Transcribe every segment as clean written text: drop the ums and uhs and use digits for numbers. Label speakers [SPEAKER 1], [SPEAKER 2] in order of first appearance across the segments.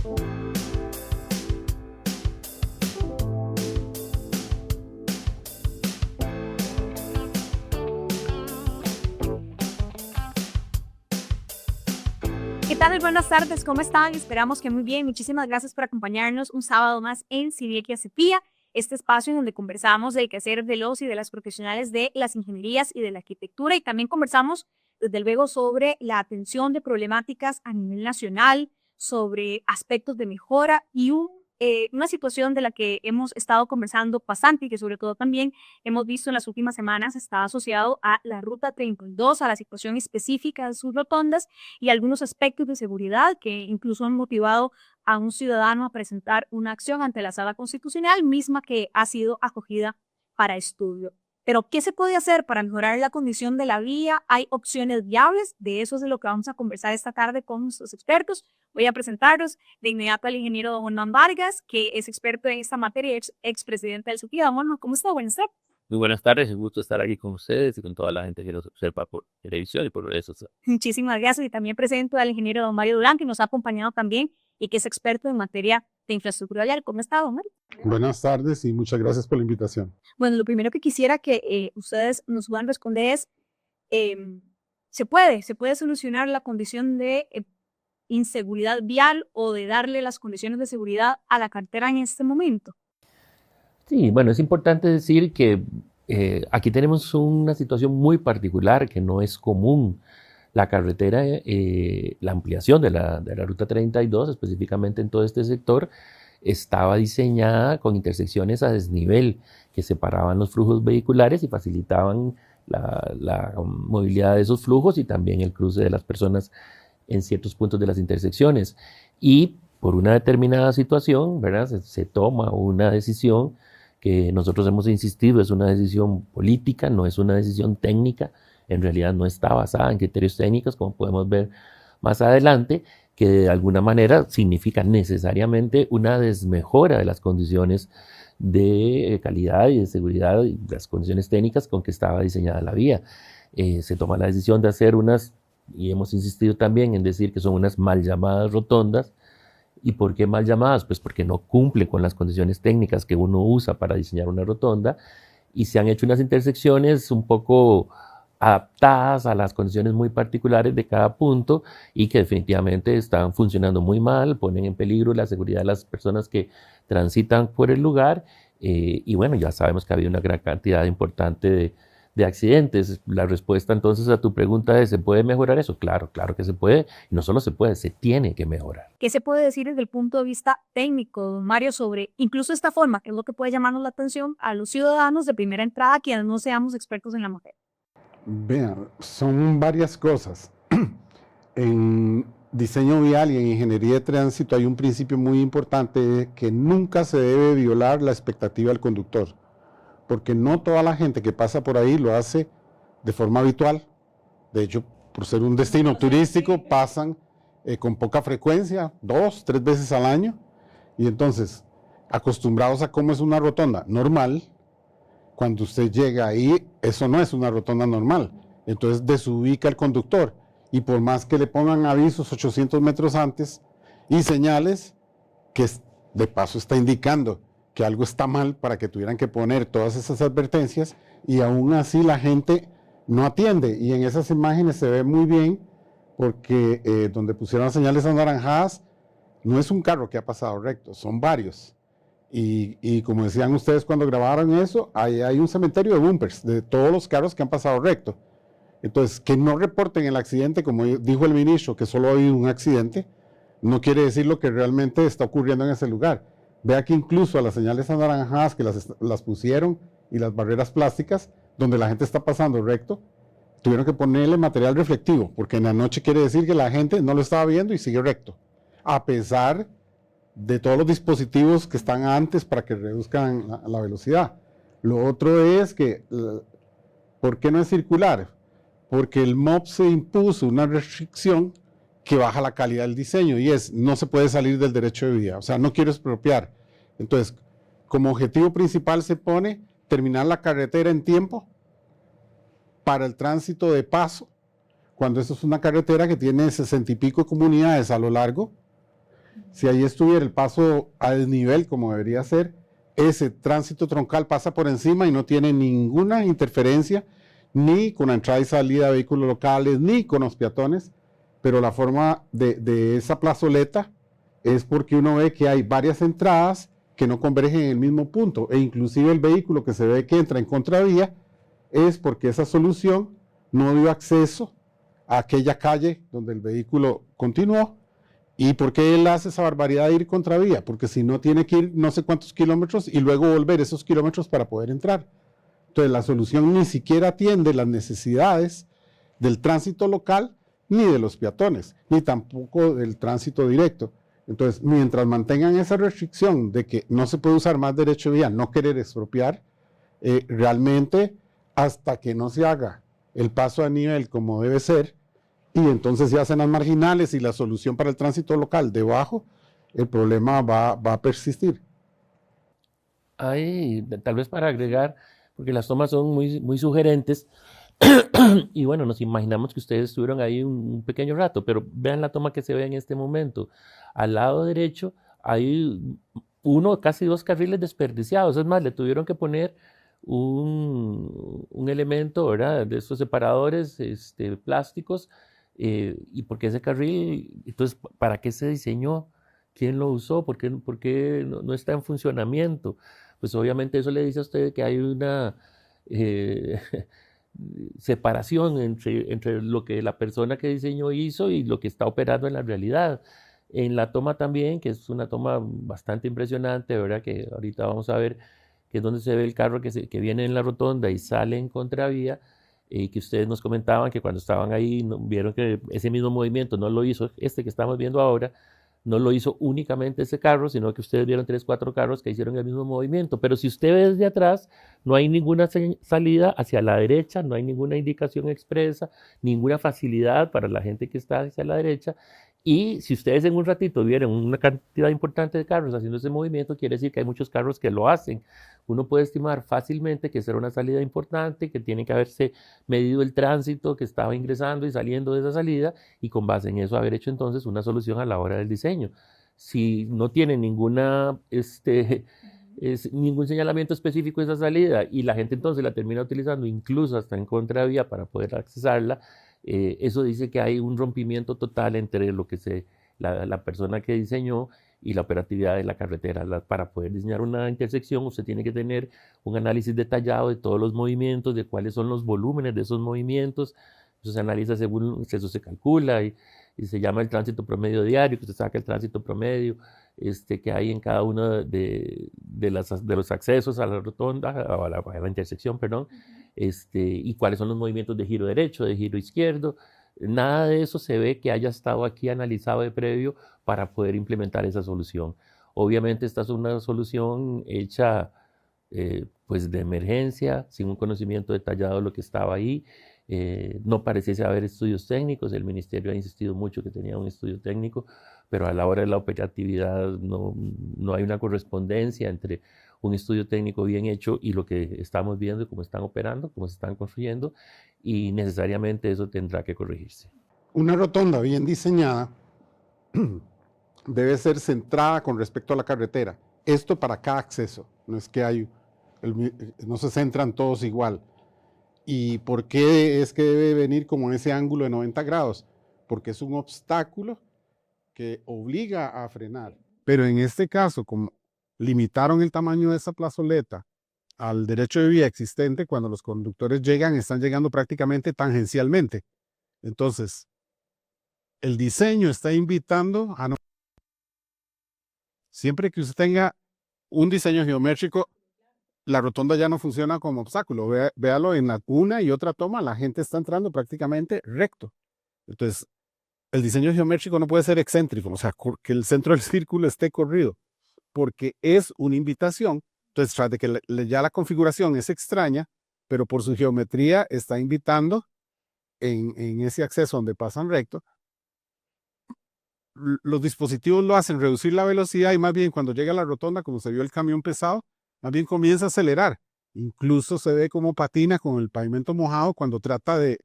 [SPEAKER 1] ¿Qué tal? Buenas tardes, ¿cómo están? Esperamos que muy bien. Muchísimas gracias por acompañarnos un sábado más en Civiequia Cepía, este espacio en donde conversamos del quehacer de los y de las profesionales de las ingenierías y de la arquitectura, y también conversamos, desde luego, sobre la atención de problemáticas a nivel nacional, sobre aspectos de mejora y una situación de la que hemos estado conversando bastante y que sobre todo también hemos visto en las últimas semanas está asociado a la Ruta 32, a la situación específica de sus rotondas y algunos aspectos de seguridad que incluso han motivado a un ciudadano a presentar una acción ante la Sala Constitucional, misma que ha sido acogida para estudio. Pero, ¿qué se puede hacer para mejorar la condición de la vía? ¿Hay opciones viables? De eso es de lo que vamos a conversar esta tarde con nuestros expertos. Voy a presentaros de inmediato al ingeniero Don Juan Vargas, que es experto en esta materia, expresidente del SUTIA. Don Juan, ¿cómo está? Buenas tardes.
[SPEAKER 2] Muy buenas tardes, es un gusto estar aquí con ustedes y con toda la gente que nos observa por televisión y por redes sociales.
[SPEAKER 1] Muchísimas gracias. Y también presento al ingeniero Don Mario Durán, que nos ha acompañado también y que es experto en materia de infraestructura vial. ¿Cómo está, Don Mario?
[SPEAKER 3] Buenas tardes y muchas gracias por la invitación.
[SPEAKER 1] Bueno, lo primero que quisiera que ustedes nos puedan responder es, ¿se puede solucionar la condición de inseguridad vial o de darle las condiciones de seguridad a la carretera en este momento?
[SPEAKER 2] Sí, bueno, es importante decir que aquí tenemos una situación muy particular que no es común. La carretera, la ampliación de la Ruta 32, específicamente en todo este sector, estaba diseñada con intersecciones a desnivel que separaban los flujos vehiculares y facilitaban la movilidad de esos flujos y también el cruce de las personas en ciertos puntos de las intersecciones. Y por una determinada situación, ¿verdad? Se toma una decisión que nosotros hemos insistido, es una decisión política, no es una decisión técnica, en realidad no está basada en criterios técnicos, como podemos ver más adelante, que de alguna manera significa necesariamente una desmejora de las condiciones de calidad y de seguridad y las condiciones técnicas con que estaba diseñada la vía. Se toma la decisión de hacer unas, y hemos insistido también en decir que son unas mal llamadas rotondas. ¿Y por qué mal llamadas? Pues porque no cumple con las condiciones técnicas que uno usa para diseñar una rotonda y se han hecho unas intersecciones un poco adaptadas a las condiciones muy particulares de cada punto y que definitivamente están funcionando muy mal, ponen en peligro la seguridad de las personas que transitan por el lugar y bueno, ya sabemos que ha habido una gran cantidad importante de accidentes. La respuesta entonces a tu pregunta es, ¿se puede mejorar eso? Claro, claro que se puede, y no solo se puede, se tiene que mejorar.
[SPEAKER 1] ¿Qué se puede decir desde el punto de vista técnico, don Mario, sobre incluso esta forma, que es lo que puede llamarnos la atención a los ciudadanos de primera entrada, quienes no seamos expertos en la materia?
[SPEAKER 3] Vean, son varias cosas. En diseño vial y en ingeniería de tránsito hay un principio muy importante que nunca se debe violar la expectativa del conductor, porque no toda la gente que pasa por ahí lo hace de forma habitual. De hecho, por ser un destino turístico, pasan con poca frecuencia, 2, 3 veces al año, y entonces, acostumbrados a cómo es una rotonda normal, cuando usted llega ahí, eso no es una rotonda normal, entonces desubica al conductor, y por más que le pongan avisos 800 metros antes, y señales, que de paso está indicando que algo está mal para que tuvieran que poner todas esas advertencias, y aún así la gente no atiende, y en esas imágenes se ve muy bien, porque donde pusieron las señales anaranjadas, no es un carro que ha pasado recto, son varios. Y como decían ustedes cuando grabaron eso, hay un cementerio de bumpers, de todos los carros que han pasado recto. Entonces, que no reporten el accidente, como dijo el ministro, que solo ha habido un accidente, no quiere decir lo que realmente está ocurriendo en ese lugar. Vea que incluso a las señales anaranjadas que las pusieron y las barreras plásticas, donde la gente está pasando recto, tuvieron que ponerle material reflectivo, porque en la noche quiere decir que la gente no lo estaba viendo y sigue recto, a pesar de todos los dispositivos que están antes para que reduzcan la velocidad. Lo otro es que, ¿por qué no es circular? Porque el MOP se impuso una restricción que baja la calidad del diseño y es, no se puede salir del derecho de vía, o sea, no quiero expropiar. Entonces, como objetivo principal se pone terminar la carretera en tiempo para el tránsito de paso, cuando eso es una carretera que tiene 60 y pico comunidades a lo largo, Si ahí estuviera el paso a desnivel como debería ser, ese tránsito troncal pasa por encima y no tiene ninguna interferencia ni con la entrada y salida de vehículos locales, ni con los peatones, pero la forma de esa plazoleta es porque uno ve que hay varias entradas que no convergen en el mismo punto, e inclusive el vehículo que se ve que entra en contravía es porque esa solución no dio acceso a aquella calle donde el vehículo continuó. ¿Y por qué él hace esa barbaridad de ir contravía? Porque si no tiene que ir no sé cuántos kilómetros y luego volver esos kilómetros para poder entrar. Entonces la solución ni siquiera atiende las necesidades del tránsito local, ni de los peatones, ni tampoco del tránsito directo. Entonces, mientras mantengan esa restricción de que no se puede usar más derecho de vía, no querer expropiar, realmente hasta que no se haga el paso a nivel como debe ser, y entonces se hacen las marginales y la solución para el tránsito local debajo, el problema va a persistir.
[SPEAKER 2] Hay, tal vez para agregar, porque las tomas son muy sugerentes, y bueno, nos imaginamos que ustedes estuvieron ahí un pequeño rato, pero vean la toma que se ve en este momento. Al lado derecho hay casi dos carriles desperdiciados. Es más, le tuvieron que poner un elemento, ¿verdad?, de estos separadores plásticos, y porque ese carril, entonces, ¿para qué se diseñó? ¿Quién lo usó? ¿Por qué no está en funcionamiento? Pues obviamente eso le dice a usted que hay una separación entre lo que la persona que diseñó hizo y lo que está operando en la realidad. En la toma también, que es una toma bastante impresionante, ¿verdad?, que ahorita vamos a ver, que es donde se ve el carro que viene en la rotonda y sale en contravía, y que ustedes nos comentaban que cuando estaban ahí vieron que ese mismo movimiento no lo hizo que estamos viendo ahora, no lo hizo únicamente ese carro, sino que ustedes vieron 3, 4 carros que hicieron el mismo movimiento. Pero si usted ve desde atrás, no hay ninguna salida hacia la derecha, no hay ninguna indicación expresa, ninguna facilidad para la gente que está hacia la derecha. Y si ustedes en un ratito vieron una cantidad importante de carros haciendo ese movimiento, quiere decir que hay muchos carros que lo hacen. Uno puede estimar fácilmente que será una salida importante, que tiene que haberse medido el tránsito que estaba ingresando y saliendo de esa salida, y con base en eso haber hecho entonces una solución a la hora del diseño. Si no tiene ningún señalamiento específico de esa salida y la gente entonces la termina utilizando incluso hasta en contravía para poder accesarla, eso dice que hay un rompimiento total entre lo que la persona que diseñó y la operatividad de la carretera. Para poder diseñar una intersección, usted tiene que tener un análisis detallado de todos los movimientos, de cuáles son los volúmenes de esos movimientos. Eso se analiza según eso, se calcula y se llama el tránsito promedio diario, que usted saca el tránsito promedio que hay en cada uno de los accesos a la rotonda, a la intersección, perdón, y cuáles son los movimientos de giro derecho, de giro izquierdo. Nada de eso se ve que haya estado aquí analizado de previo para poder implementar esa solución. Obviamente esta es una solución hecha pues de emergencia, sin un conocimiento detallado de lo que estaba ahí. No pareciese haber estudios técnicos, el ministerio ha insistido mucho que tenía un estudio técnico, pero a la hora de la operatividad no hay una correspondencia entre un estudio técnico bien hecho y lo que estamos viendo, cómo están operando, cómo se están construyendo, y necesariamente eso tendrá que corregirse.
[SPEAKER 3] Una rotonda bien diseñada debe ser centrada con respecto a la carretera. Esto para cada acceso, no es que no se centran todos igual. ¿Y por qué es que debe venir como en ese ángulo de 90 grados? Porque es un obstáculo que obliga a frenar. Pero en este caso, como limitaron el tamaño de esa plazoleta al derecho de vía existente, cuando los conductores están llegando prácticamente tangencialmente. Entonces, el diseño está invitando a no. Siempre que usted tenga un diseño geométrico, la rotonda ya no funciona como obstáculo. Véalo en una y otra toma, la gente está entrando prácticamente recto. Entonces, el diseño geométrico no puede ser excéntrico, o sea, que el centro del círculo esté corrido, porque es una invitación. Entonces, tras de que ya la configuración es extraña, pero por su geometría está invitando en ese acceso donde pasan recto. Los dispositivos lo hacen reducir la velocidad y más bien cuando llega a la rotonda, como se vio el camión pesado, más bien comienza a acelerar. Incluso se ve cómo patina con el pavimento mojado cuando trata de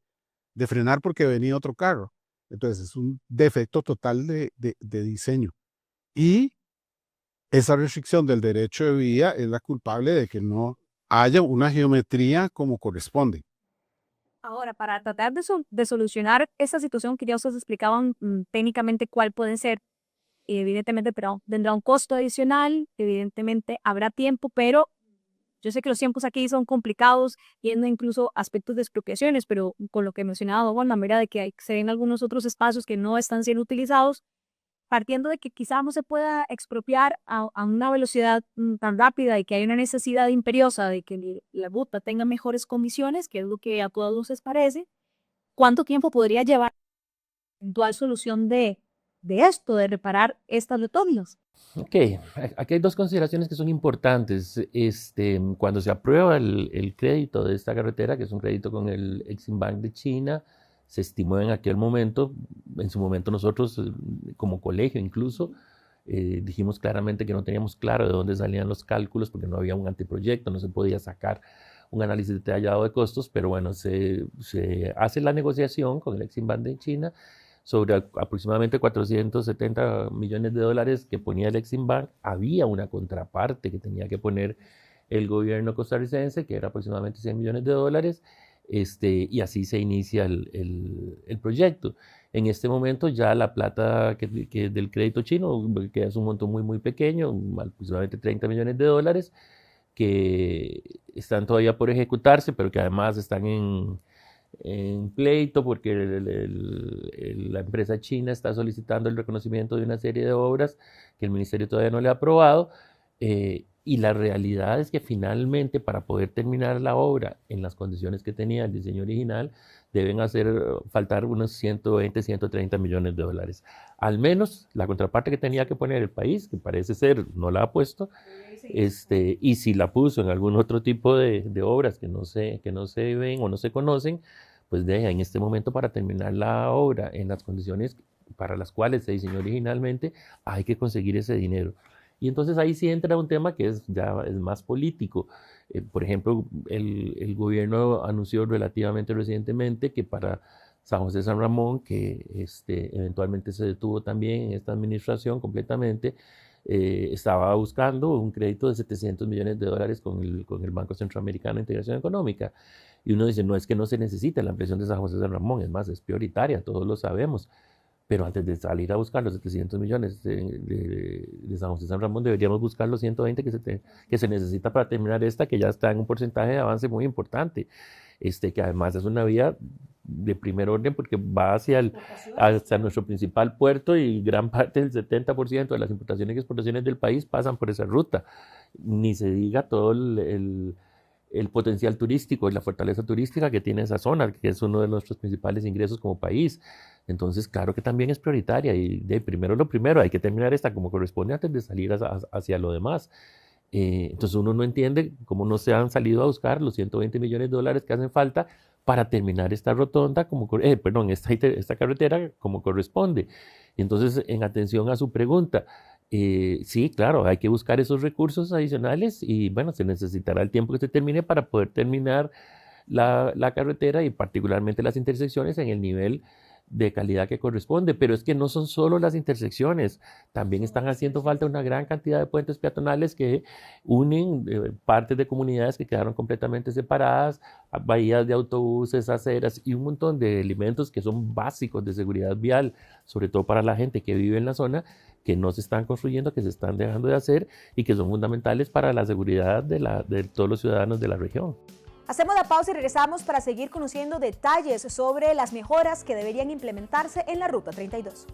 [SPEAKER 3] frenar porque venía otro carro. Entonces es un defecto total de diseño. y esa restricción del derecho de vía es la culpable de que no haya una geometría como corresponde.
[SPEAKER 1] Ahora, para tratar de solucionar esta situación que ya ustedes explicaban técnicamente cuál puede ser, evidentemente pero tendrá un costo adicional, evidentemente habrá tiempo, pero yo sé que los tiempos aquí son complicados, viendo incluso aspectos de expropiaciones, pero con lo que mencionaba Don Juan, la mera de que se ven algunos otros espacios que no están siendo utilizados, partiendo de que quizá no se pueda expropiar a una velocidad tan rápida y que hay una necesidad imperiosa de que la ruta tenga mejores condiciones, que es lo que a todos nos parece, ¿cuánto tiempo podría llevar la eventual solución de esto, de reparar estas rotondas?
[SPEAKER 2] Ok, aquí hay dos consideraciones que son importantes. Cuando se aprueba el crédito de esta carretera, que es un crédito con el Exim Bank de China, se estimó en aquel momento, en su momento nosotros como colegio incluso, dijimos claramente que no teníamos claro de dónde salían los cálculos porque no había un anteproyecto, no se podía sacar un análisis detallado de costos, pero bueno, se hace la negociación con el Exim Bank de China sobre aproximadamente 470 millones de dólares que ponía el Exim Bank. Había una contraparte que tenía que poner el gobierno costarricense, que era aproximadamente 100 millones de dólares, y así se inicia el proyecto. En este momento ya la plata que del crédito chino, que es un monto muy, muy pequeño, aproximadamente 30 millones de dólares, que están todavía por ejecutarse, pero que además están en pleito porque la empresa china está solicitando el reconocimiento de una serie de obras que el ministerio todavía no le ha aprobado, y la realidad es que finalmente para poder terminar la obra en las condiciones que tenía el diseño original deben faltar unos 120, 130 millones de dólares. Al menos la contraparte que tenía que poner el país, que parece ser no la ha puesto, y si la puso en algún otro tipo de obras que no se ven o no se conocen, pues deja en este momento para terminar la obra en las condiciones para las cuales se diseñó originalmente, hay que conseguir ese dinero. Y entonces ahí sí entra un tema que ya es más político. Por ejemplo, el gobierno anunció relativamente recientemente que para San José San Ramón, que eventualmente se detuvo también en esta administración completamente, estaba buscando un crédito de 700 millones de dólares con el Banco Centroamericano de Integración Económica. Y uno dice, no es que no se necesite la ampliación de San José San Ramón, es más, es prioritaria, todos lo sabemos. Pero antes de salir a buscar los 700 millones de San José San Ramón, deberíamos buscar los 120 que se necesita para terminar esta, que ya está en un porcentaje de avance muy importante. Que además es una vía de primer orden porque va hacia nuestro principal puerto y gran parte del 70% de las importaciones y exportaciones del país pasan por esa ruta. Ni se diga todo el potencial turístico y la fortaleza turística que tiene esa zona, que es uno de nuestros principales ingresos como país. Entonces, claro que también es prioritaria y primero lo primero, hay que terminar esta como corresponde antes de salir hacia lo demás. Entonces uno no entiende cómo no se han salido a buscar los 120 millones de dólares que hacen falta para terminar esta rotonda, esta carretera como corresponde. Entonces, en atención a su pregunta, sí, claro, hay que buscar esos recursos adicionales y bueno, se necesitará el tiempo que se termine para poder terminar la carretera y particularmente las intersecciones en el nivel de calidad que corresponde, pero es que no son solo las intersecciones, también están haciendo falta una gran cantidad de puentes peatonales que unen partes de comunidades que quedaron completamente separadas, bahías de autobuses, aceras y un montón de elementos que son básicos de seguridad vial, sobre todo para la gente que vive en la zona, que no se están construyendo, que se están dejando de hacer y que son fundamentales para la seguridad de todos los ciudadanos de la región.
[SPEAKER 4] Hacemos la pausa y regresamos para seguir conociendo detalles sobre las mejoras que deberían implementarse en la Ruta 32.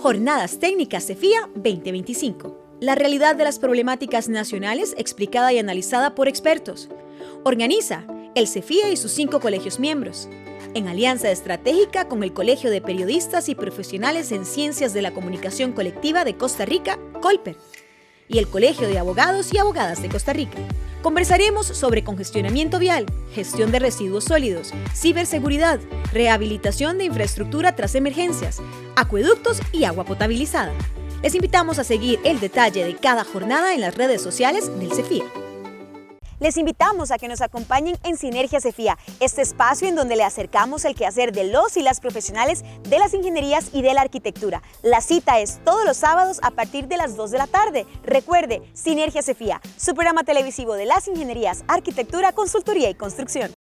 [SPEAKER 4] Jornadas Técnicas CEFIA 2025. La realidad de las problemáticas nacionales explicada y analizada por expertos. Organiza el CEFIA y sus 5 colegios miembros. en alianza estratégica con el Colegio de Periodistas y Profesionales en Ciencias de la Comunicación Colectiva de Costa Rica, COLPER, y el Colegio de Abogados y Abogadas de Costa Rica. Conversaremos sobre congestionamiento vial, gestión de residuos sólidos, ciberseguridad, rehabilitación de infraestructura tras emergencias, acueductos y agua potabilizada. Les invitamos a seguir el detalle de cada jornada en las redes sociales del CEFIA. Les invitamos a que nos acompañen en Sinergia CEFIA, este espacio en donde le acercamos el quehacer de los y las profesionales de las ingenierías y de la arquitectura. La cita es todos los sábados a partir de las 2 de la tarde. Recuerde, Sinergia CEFIA, su programa televisivo de las ingenierías, arquitectura, consultoría y construcción.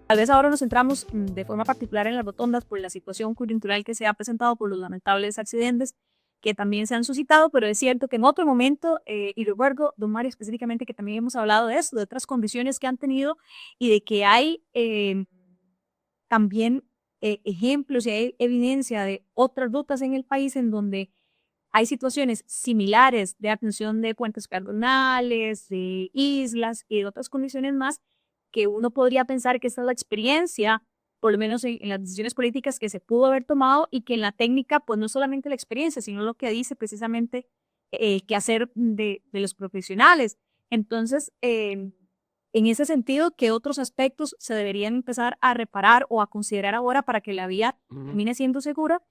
[SPEAKER 1] Tal vez ahora nos centramos de forma particular en las rotondas por la situación coyuntural que se ha presentado por los lamentables accidentes que también se han suscitado, pero es cierto que en otro momento, y recuerdo, don Mario, específicamente que también hemos hablado de eso, de otras condiciones que han tenido y de que hay también ejemplos y hay evidencia de otras rutas en el país en donde hay situaciones similares de atención de puentes peatonales, de islas y de otras condiciones más que uno podría pensar que esta es la experiencia, por lo menos en las decisiones políticas que se pudo haber tomado y que en la técnica, pues no solamente la experiencia, sino lo que dice precisamente qué hacer de los profesionales. Entonces, en ese sentido, ¿qué otros aspectos se deberían empezar a reparar o a considerar ahora para que la vía termine siendo segura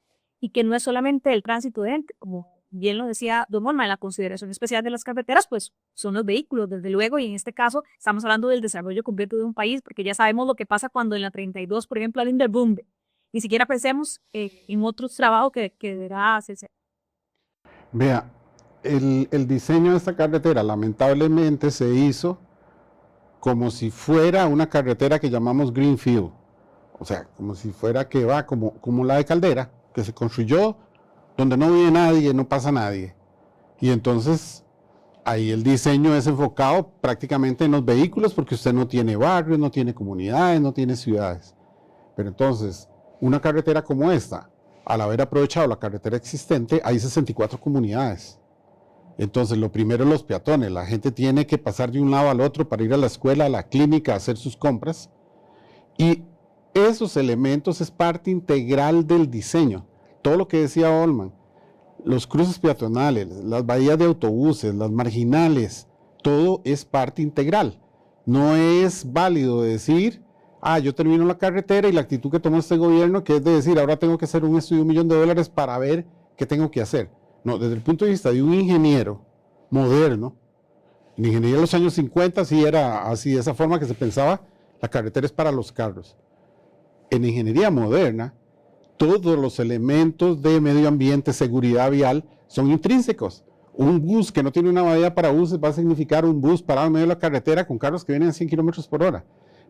[SPEAKER 1] y que no es solamente el tránsito de gente, como bien lo decía don Norma, en la consideración especial de las carreteras, pues son los vehículos, desde luego, y en este caso estamos hablando del desarrollo completo de un país, porque ya sabemos lo que pasa cuando en la 32, por ejemplo, hay un derrumbe. Ni siquiera pensemos en otros trabajos que deberá hacerse.
[SPEAKER 3] Vea, el diseño de esta carretera lamentablemente se hizo como si fuera una carretera que llamamos Greenfield, o sea, como si fuera que va como la de Caldera, que se construyó donde no vive nadie, no pasa nadie. Y entonces ahí el diseño es enfocado prácticamente en los vehículos porque usted no tiene barrios, no tiene comunidades, no tiene ciudades. Pero entonces, una carretera como esta, al haber aprovechado la carretera existente, hay 64 comunidades. Entonces, lo primero, los peatones. La gente tiene que pasar de un lado al otro para ir a la escuela, a la clínica, a hacer sus compras. Y esos elementos es parte integral del diseño. Todo lo que decía Olman, los cruces peatonales, las bahías de autobuses, las marginales, todo es parte integral. No es válido decir, yo termino la carretera y la actitud que tomó este gobierno, que es de decir, ahora tengo que hacer un estudio de $1 millón para ver qué tengo que hacer. No, desde el punto de vista de un ingeniero moderno, en ingeniería de los años 50 sí era así, de esa forma que se pensaba, la carretera es para los carros. En ingeniería moderna, todos los elementos de medio ambiente, seguridad vial, son intrínsecos. Un bus que no tiene una bahía para buses va a significar un bus parado en medio de la carretera con carros que vienen a 100 kilómetros por hora.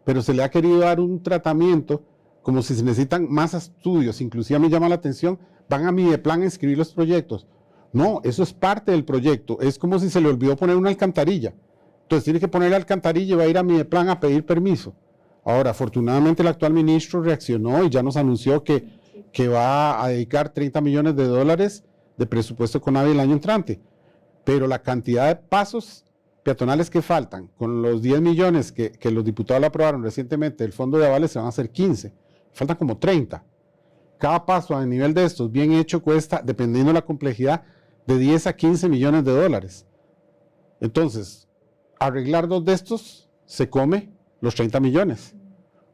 [SPEAKER 3] Pero se le ha querido dar un tratamiento como si se necesitan más estudios. Inclusive me llama la atención, van a Mideplan a inscribir los proyectos. No, eso es parte del proyecto. Es como si se le olvidó poner una alcantarilla. Entonces tiene que poner la alcantarilla y va a ir a Mideplan a pedir permiso. Ahora, afortunadamente el actual ministro reaccionó y ya nos anunció que va a dedicar $30 millones de presupuesto CONAVI el año entrante. Pero la cantidad de pasos peatonales que faltan, con los 10 millones que los diputados le aprobaron recientemente del fondo de avales, se van a hacer 15. Faltan como 30. Cada paso a nivel de estos, bien hecho, cuesta, dependiendo de la complejidad, de 10 a 15 millones de dólares. Entonces, arreglar 2 de estos se come los 30 millones.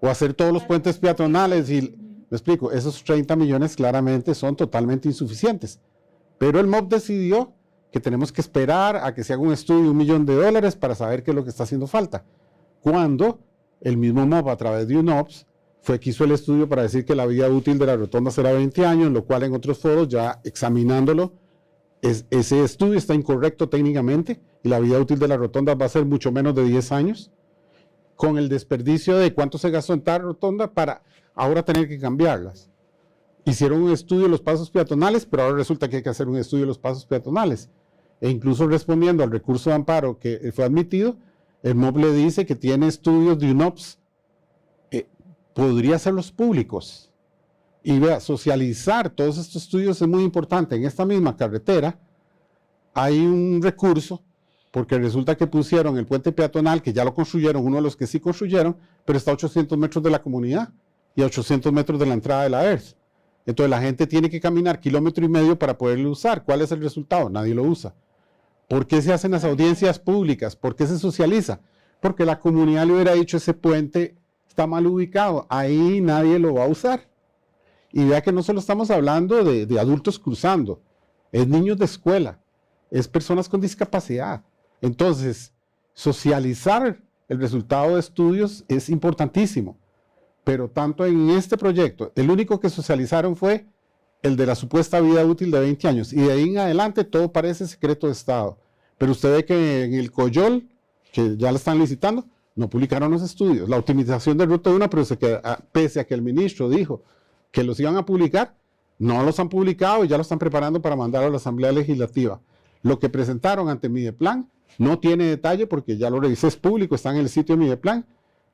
[SPEAKER 3] O hacer todos los puentes peatonales y... Me explico, esos 30 millones claramente son totalmente insuficientes. Pero el MOB decidió que tenemos que esperar a que se haga un estudio de $1 millón para saber qué es lo que está haciendo falta. Cuando el mismo MOB, a través de UNOPS, fue que hizo el estudio para decir que la vida útil de la rotonda será 20 años, lo cual en otros foros, ya examinándolo, ese estudio está incorrecto técnicamente y la vida útil de la rotonda va a ser mucho menos de 10 años, con el desperdicio de cuánto se gastó en tal rotonda para ahora tener que cambiarlas. Hicieron un estudio de los pasos peatonales, pero ahora resulta que hay que hacer un estudio de los pasos peatonales. E incluso respondiendo al recurso de amparo que fue admitido, el MOB le dice que tiene estudios de UNOPS, podría hacerlos públicos. Y vea, socializar todos estos estudios es muy importante. En esta misma carretera hay un recurso porque resulta que pusieron el puente peatonal, que ya lo construyeron, uno de los que sí construyeron, pero está a 800 metros de la comunidad y a 800 metros de la entrada de la ERS. Entonces la gente tiene que caminar 1,5 kilómetros para poderlo usar. ¿Cuál es el resultado? Nadie lo usa. ¿Por qué se hacen las audiencias públicas? ¿Por qué se socializa? Porque la comunidad le hubiera dicho, ese puente está mal ubicado, ahí nadie lo va a usar. Y vea que no solo estamos hablando de adultos cruzando, es niños de escuela, es personas con discapacidad. Entonces, socializar el resultado de estudios es importantísimo. Pero tanto en este proyecto, el único que socializaron fue el de la supuesta vida útil de 20 años. Y de ahí en adelante todo parece secreto de Estado. Pero usted ve que en el Coyol, que ya lo están licitando, no publicaron los estudios. La optimización de ruta 1, pero pese a que el ministro dijo que los iban a publicar, no los han publicado y ya lo están preparando para mandar a la Asamblea Legislativa. Lo que presentaron ante Mideplan no tiene detalle porque ya lo revisé, es público, está en el sitio de Mideplan.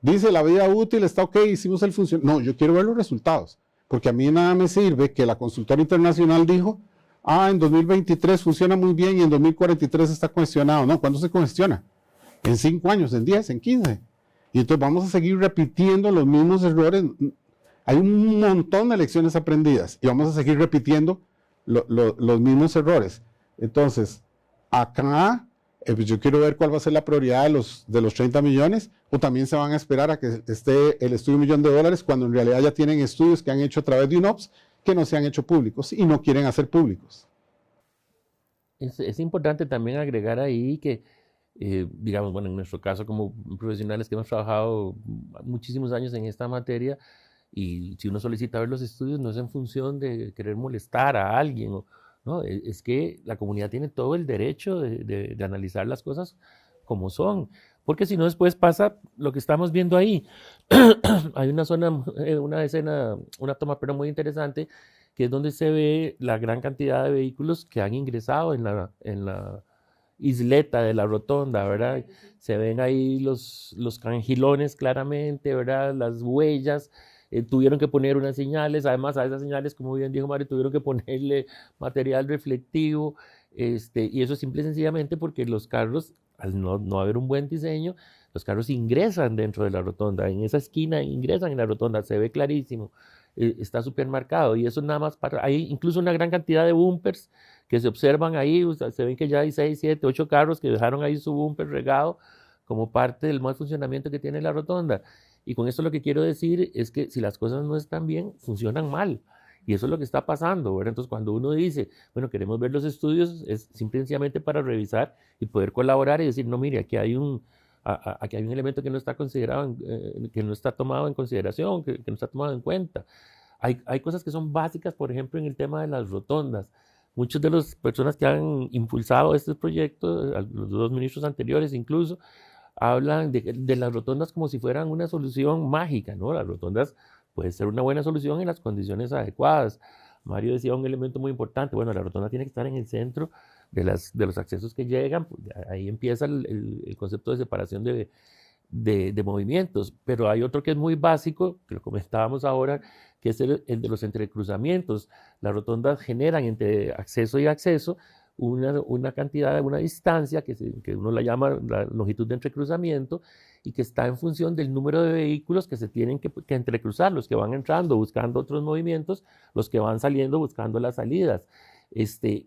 [SPEAKER 3] Dice la vida útil, está ok, hicimos el funcionamiento. No, yo quiero ver los resultados, porque a mí nada me sirve que la consultora internacional dijo, en 2023 funciona muy bien y en 2043 está cuestionado. No, ¿cuándo se cuestiona? En 5 años, en 10, en 15. Y entonces vamos a seguir repitiendo los mismos errores. Hay un montón de lecciones aprendidas y vamos a seguir repitiendo los mismos errores. Entonces, acá pues yo quiero ver cuál va a ser la prioridad de los 30 millones, o también se van a esperar a que esté el estudio $1.000.000 cuando en realidad ya tienen estudios que han hecho a través de UNOPS que no se han hecho públicos y no quieren hacer públicos.
[SPEAKER 2] Es importante también agregar ahí que, digamos, bueno, en nuestro caso como profesionales que hemos trabajado muchísimos años en esta materia, y si uno solicita ver los estudios no es en función de querer molestar a alguien, no, es que la comunidad tiene todo el derecho de analizar las cosas como son, porque si no después pasa lo que estamos viendo ahí. Hay una toma muy interesante, que es donde se ve la gran cantidad de vehículos que han ingresado en la isleta de la rotonda, ¿verdad? Se ven ahí los cangilones claramente, ¿verdad? Las huellas. Tuvieron que poner unas señales, además a esas señales, como bien dijo Mario, tuvieron que ponerle material reflectivo, y eso simple y sencillamente porque los carros, al no haber un buen diseño, los carros ingresan dentro de la rotonda, en esa esquina ingresan en la rotonda, se ve clarísimo, está súper marcado, y eso nada más hay incluso una gran cantidad de bumpers que se observan ahí, o sea, se ven que ya hay 6, 7, 8 carros que dejaron ahí su bumper regado como parte del mal funcionamiento que tiene la rotonda. Y con esto lo que quiero decir es que si las cosas no están bien, funcionan mal. Y eso es lo que está pasando, ¿verdad? Entonces, cuando uno dice, bueno, queremos ver los estudios, es simplemente para revisar y poder colaborar y decir, no, mire, aquí hay un elemento que no está considerado, que no está tomado en consideración, que no está tomado en cuenta. Hay cosas que son básicas, por ejemplo, en el tema de las rotondas. Muchas de las personas que han impulsado este proyecto, los 2 ministros anteriores incluso, hablan de las rotondas como si fueran una solución mágica, ¿no? Las rotondas pueden ser una buena solución en las condiciones adecuadas. Mario decía un elemento muy importante, bueno, la rotonda tiene que estar en el centro de los accesos que llegan, pues ahí empieza el concepto de separación de movimientos, pero hay otro que es muy básico, que lo comentábamos ahora, que es el de los entrecruzamientos. Las rotondas generan entre acceso y acceso una cantidad, una distancia que uno la llama la longitud de entrecruzamiento, y que está en función del número de vehículos que se tienen que entrecruzar, los que van entrando buscando otros movimientos, los que van saliendo buscando las salidas.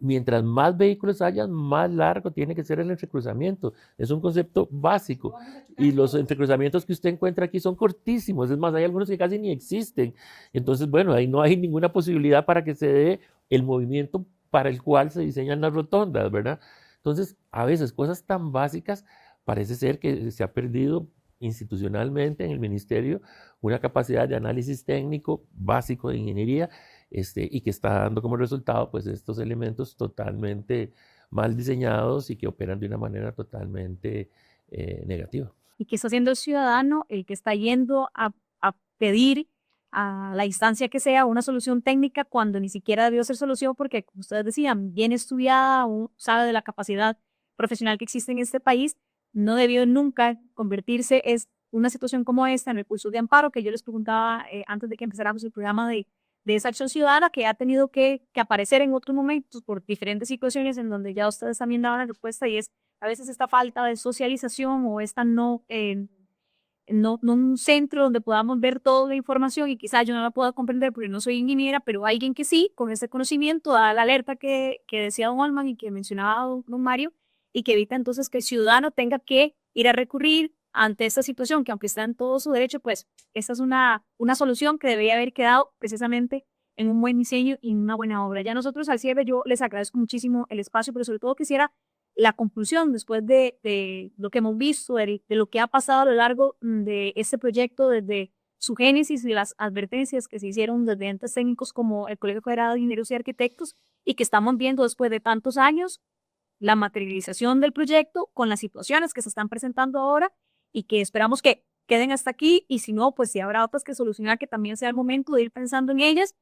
[SPEAKER 2] Mientras más vehículos hayan, más largo tiene que ser el entrecruzamiento. Es un concepto básico. Y los entrecruzamientos que usted encuentra aquí son cortísimos. Es más, hay algunos que casi ni existen. Entonces, bueno, ahí no hay ninguna posibilidad para que se dé el movimiento para el cual se diseñan las rotondas, ¿verdad? Entonces, a veces cosas tan básicas, parece ser que se ha perdido institucionalmente en el ministerio una capacidad de análisis técnico básico de ingeniería, y que está dando como resultado pues estos elementos totalmente mal diseñados y que operan de una manera totalmente negativa.
[SPEAKER 1] ¿Y qué está haciendo el ciudadano, el que está yendo a pedir a la instancia que sea una solución técnica cuando ni siquiera debió ser solución, porque como ustedes decían, bien estudiada, sabe de la capacidad profesional que existe en este país, no debió nunca convertirse en una situación como esta en recursos de amparo, que yo les preguntaba antes de que empezáramos el programa de esa acción ciudadana que ha tenido que aparecer en otros momentos por diferentes situaciones en donde ya ustedes también daban la respuesta, y es a veces esta falta de socialización o esta no un centro donde podamos ver toda la información y quizás yo no la pueda comprender porque no soy ingeniera, pero alguien que sí, con ese conocimiento, da la alerta que decía don Olman y que mencionaba don Mario, y que evita entonces que el ciudadano tenga que ir a recurrir ante esta situación, que aunque está en todo su derecho, pues esta es una solución que debería haber quedado precisamente en un buen diseño y en una buena obra. Ya nosotros al cierre yo les agradezco muchísimo el espacio, pero sobre todo quisiera la conclusión después de lo que hemos visto, de lo que ha pasado a lo largo de este proyecto, desde su génesis y las advertencias que se hicieron desde entes técnicos como el Colegio Federal de Ingenieros y Arquitectos, y que estamos viendo después de tantos años la materialización del proyecto con las situaciones que se están presentando ahora y que esperamos que queden hasta aquí, y si no, pues si habrá otras que solucionar, que también sea el momento de ir pensando en ellas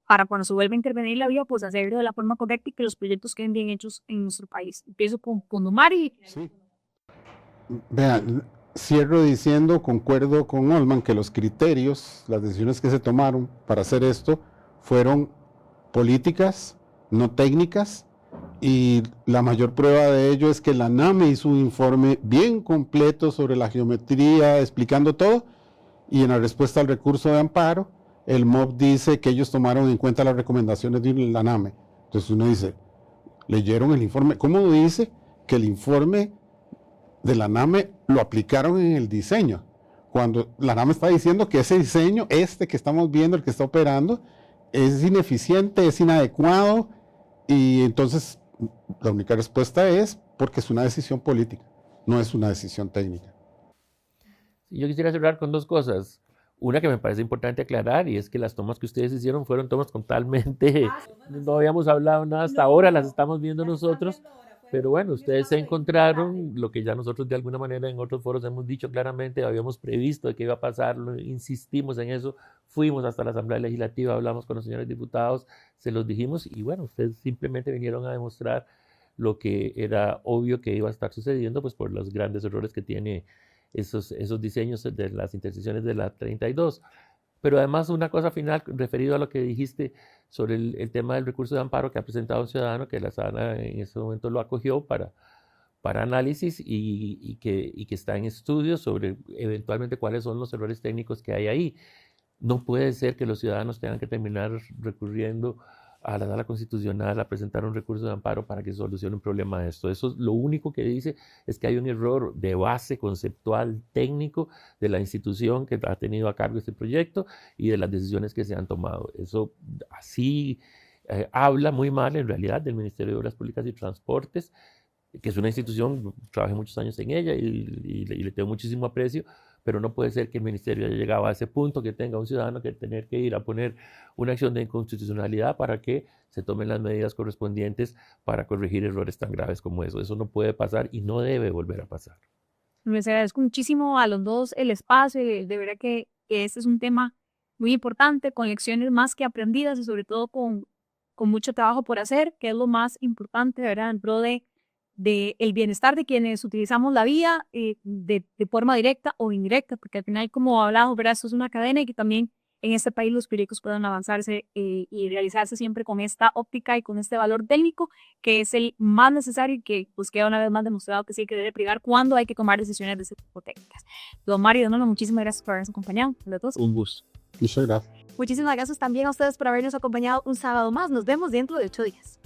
[SPEAKER 1] para cuando se vuelva a intervenir la vía, pues hacerlo de la forma correcta y que los proyectos queden bien hechos en nuestro país. Empiezo con don Mari.
[SPEAKER 3] Sí. Vean, cierro diciendo, concuerdo con Olman, que los criterios, las decisiones que se tomaron para hacer esto fueron políticas, no técnicas, y la mayor prueba de ello es que la NAME hizo un informe bien completo sobre la geometría, explicando todo, y en la respuesta al recurso de amparo, el MOB dice que ellos tomaron en cuenta las recomendaciones de la NAME. Entonces uno dice, ¿leyeron el informe? ¿Cómo dice que el informe de la NAME lo aplicaron en el diseño? Cuando la NAME está diciendo que ese diseño, que estamos viendo, el que está operando, es ineficiente, es inadecuado, y entonces la única respuesta es porque es una decisión política, no es una decisión técnica.
[SPEAKER 2] Yo quisiera cerrar con dos cosas. Una que me parece importante aclarar, y es que las tomas que ustedes hicieron fueron tomas totalmente, no habíamos hablado nada hasta ahora, las estamos viendo nosotros, pero bueno, ustedes se encontraron lo que ya nosotros de alguna manera en otros foros hemos dicho claramente, habíamos previsto de qué iba a pasar, insistimos en eso, fuimos hasta la Asamblea Legislativa, hablamos con los señores diputados, se los dijimos, y bueno, ustedes simplemente vinieron a demostrar lo que era obvio que iba a estar sucediendo, pues por los grandes errores que tiene esos diseños de las intersecciones de la 32. Pero además una cosa final referido a lo que dijiste sobre el tema del recurso de amparo que ha presentado un ciudadano, que la Sala en ese momento lo acogió para análisis y que está en estudio sobre eventualmente cuáles son los errores técnicos que hay ahí. No puede ser que los ciudadanos tengan que terminar recurriendo a la Sala Constitucional a presentar un recurso de amparo para que solucione un problema de esto. Eso lo único que dice es que hay un error de base conceptual técnico de la institución que ha tenido a cargo este proyecto y de las decisiones que se han tomado. Eso así habla muy mal en realidad del Ministerio de Obras Públicas y Transportes, que es una institución, trabajé muchos años en ella y le tengo muchísimo aprecio, pero no puede ser que el ministerio haya llegado a ese punto que tenga un ciudadano que tener que ir a poner una acción de inconstitucionalidad para que se tomen las medidas correspondientes para corregir errores tan graves como eso. Eso no puede pasar y no debe volver a pasar.
[SPEAKER 1] Les agradezco muchísimo a los dos el espacio, de verdad que este es un tema muy importante, con lecciones más que aprendidas y sobre todo con mucho trabajo por hacer, que es lo más importante, ¿verdad? En pro de el bienestar de quienes utilizamos la vía de forma directa o indirecta, porque al final, como hablamos, ¿verdad? Esto es una cadena y que también en este país los proyectos puedan avanzarse y realizarse siempre con esta óptica y con este valor técnico que es el más necesario y que pues queda una vez más demostrado que sí hay que debe privar cuando hay que tomar decisiones de ese tipo técnicas. Don Mario, don Olman, muchísimas gracias por habernos acompañado.
[SPEAKER 2] Un gusto.
[SPEAKER 3] Muchas gracias.
[SPEAKER 1] Muchísimas gracias también a ustedes por habernos acompañado un sábado más. Nos vemos dentro de 8 días.